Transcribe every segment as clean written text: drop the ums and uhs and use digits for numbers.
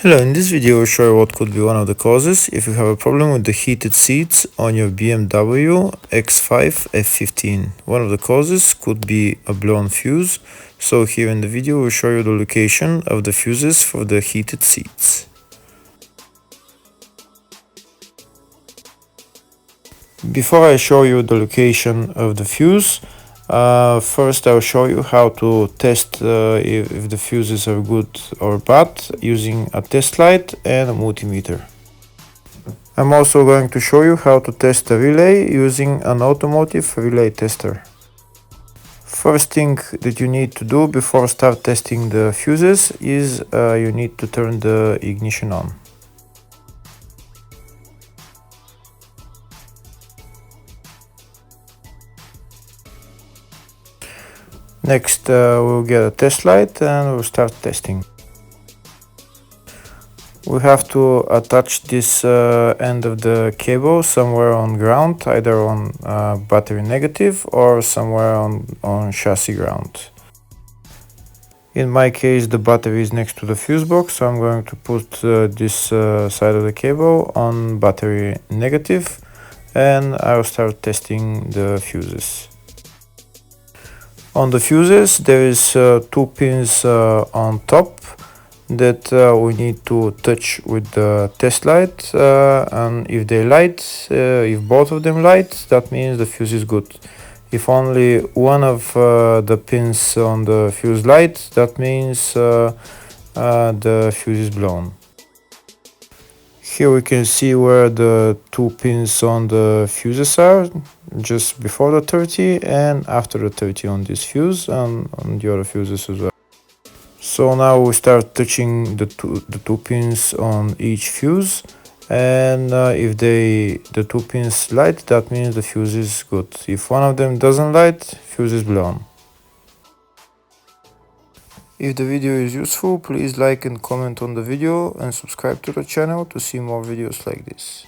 Hello, in this video I'll show you what could be one of the causes if you have a problem with the heated seats on your BMW X5 F15. One of the causes could be a blown fuse, so here in the video we'll show you the location of the fuses for the heated seats. Before I show you the location of the fuse, first I'll show you how to test if the fuses are good or bad using a test light and a multimeter. I'm also going to show you how to test a relay using an automotive relay tester. First thing that you need to do before start testing the fuses is you need to turn the ignition on. Next, we'll get a test light and we'll start testing. We have to attach this end of the cable somewhere on ground, either on battery negative or somewhere on chassis ground. In my case, the battery is next to the fuse box, so I'm going to put this side of the cable on battery negative, and I'll start testing the fuses. On the fuses, there is two pins on top that we need to touch with the test light, and if they light, if both of them light, that means the fuse is good. If only one of the pins on the fuse light, that means the fuse is blown. Here we can see where the two pins on the fuses are, just before the 30 and after the 30 on this fuse and on the other fuses as well. So now we start touching the two pins on each fuse, and if the two pins light, that means the fuse is good. If one of them doesn't light, fuse is blown. If the video is useful, please like and comment on the video and subscribe to the channel to see more videos like this.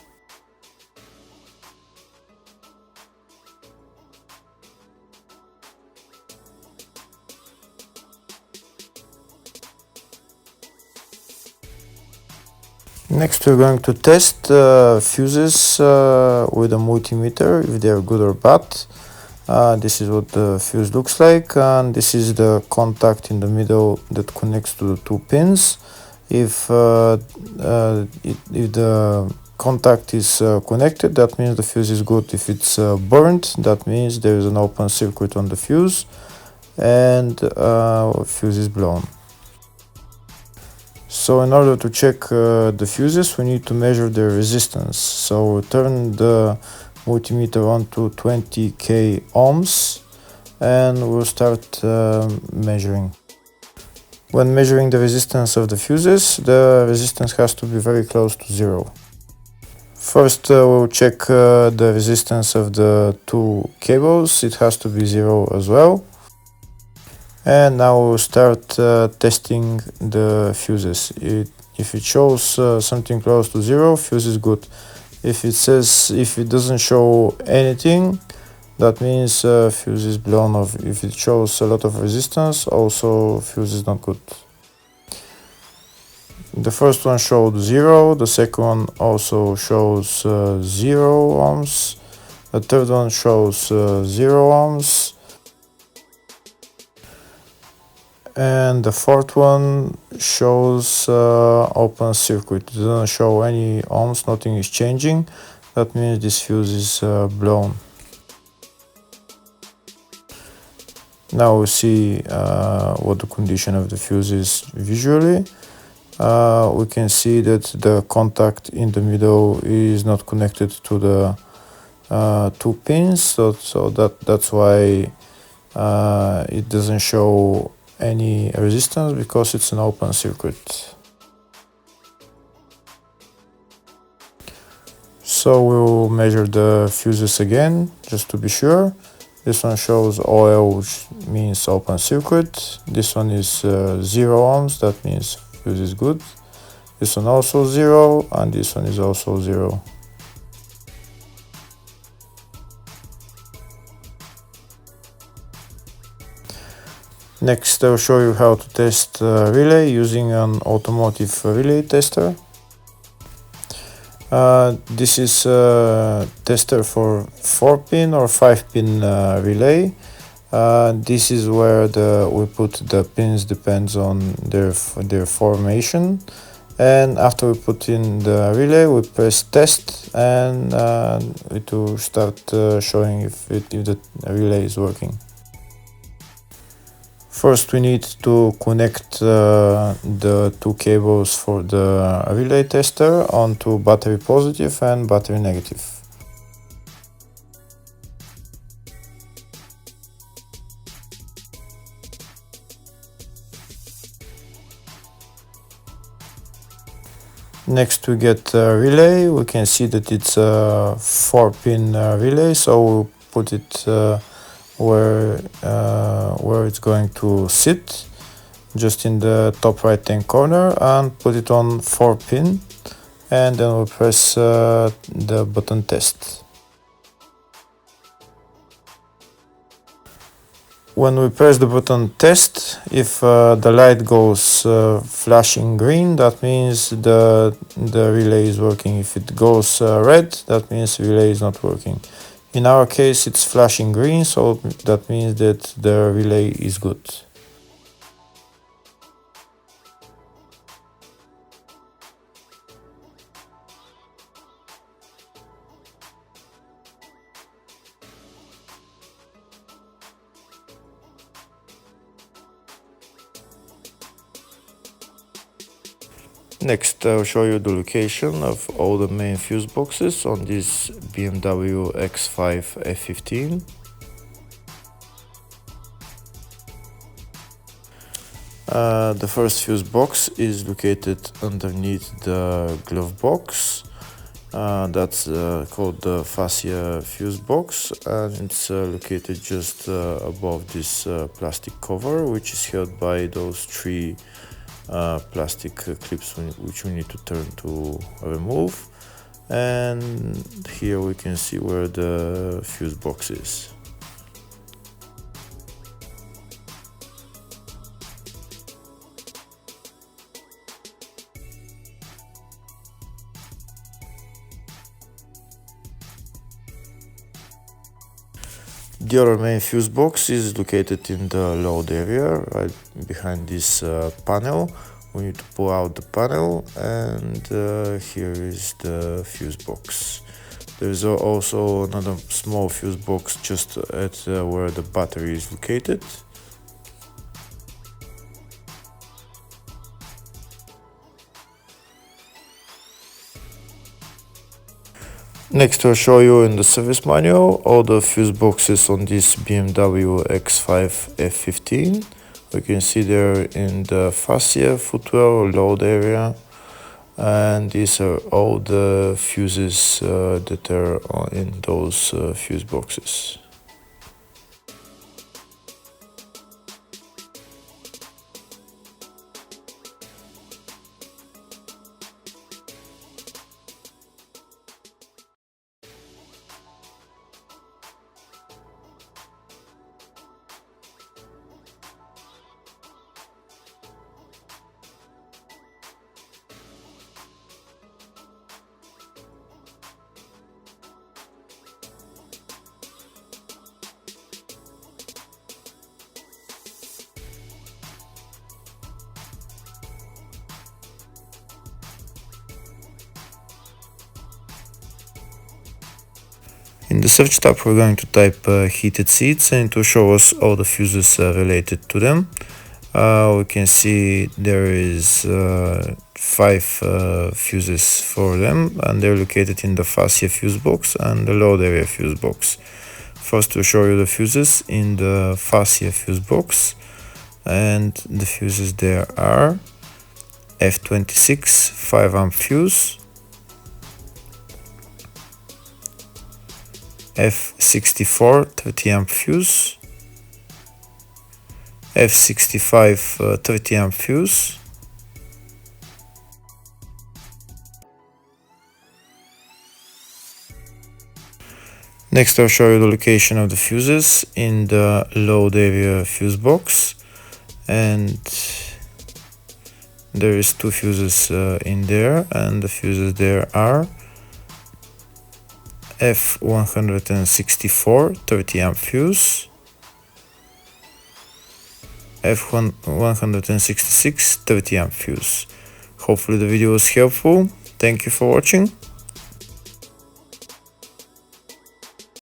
Next, we're going to test fuses with a multimeter, if they are good or bad. This is what the fuse looks like, and this is the contact in the middle that connects to the two pins. If the contact is connected, that means the fuse is good. If it's burnt, that means there is an open circuit on the fuse and fuse is blown. So in order to check the fuses, we need to measure their resistance. So we turn the multimeter on to 20k ohms and we'll start measuring. When measuring the resistance of the fuses, the resistance has to be very close to zero. First, we'll check the resistance of the two cables. It has to be zero as well. And now we'll start testing the fuses. If it shows something close to zero, fuse is good. If it doesn't show anything, that means fuse is blown off. If it shows a lot of resistance, also fuse is not good. The first one showed 0, the second one also shows 0 ohms, the third one shows 0 ohms, and the fourth one shows open circuit. It doesn't show any ohms, nothing is changing. That means this fuse is blown. Now we see what the condition of the fuse is visually. We can see that the contact in the middle is not connected to the two pins, so that's why it doesn't show any resistance, because it's an open circuit. So we'll measure the fuses again, just to be sure. This one shows OL, which means open circuit. This one is 0 ohms, that means fuse is good. This one also 0, and this one is also 0. Next, I'll show you how to test relay using an automotive relay tester. This is a tester for 4-pin or 5-pin relay. This is where we put the pins, depends on their formation. And after we put in the relay, we press test, and it will start showing if the relay is working. First, we need to connect the two cables for the relay tester onto battery positive and battery negative. Next, we get a relay. We can see that it's a 4-pin relay, so we'll put it where it's going to sit, just in the top right hand corner, and put it on 4-pin, and then we'll press the button test. When we press the button test, if the light goes flashing green, that means the relay is working. If it goes red, that means the relay is not working. In our case, it's flashing green, so that means that the relay is good. Next, I'll show you the location of all the main fuse boxes on this BMW X5 F15. The first fuse box is located underneath the glove box. That's called the fascia fuse box, and it's located just above this plastic cover, which is held by those three plastic clips which we need to turn to remove. And here we can see where the fuse box is. The other main fuse box is located in the load area, right behind this panel. We need to pull out the panel, and here is the fuse box. There is also another small fuse box just at where the battery is located. Next, I'll show you in the service manual all the fuse boxes on this BMW X5 F15. We can see they're in the fascia, footwell, load area, and these are all the fuses that are in those fuse boxes. In the search tab, we're going to type heated seats, and it will show us all the fuses related to them. We can see there is 5 fuses for them, and they're located in the fascia fuse box and the load area fuse box. First, we'll show you the fuses in the fascia fuse box, and the fuses there are F26 5-amp fuse, F64 30-amp fuse, F65 30-amp fuse, Next, I'll show you the location of the fuses in the load area fuse box. and there is 2 fuses in there, and the fuses there are F164 30 amp fuse, F166 30 amp fuse. Hopefully the video was helpful. Thank you for watching.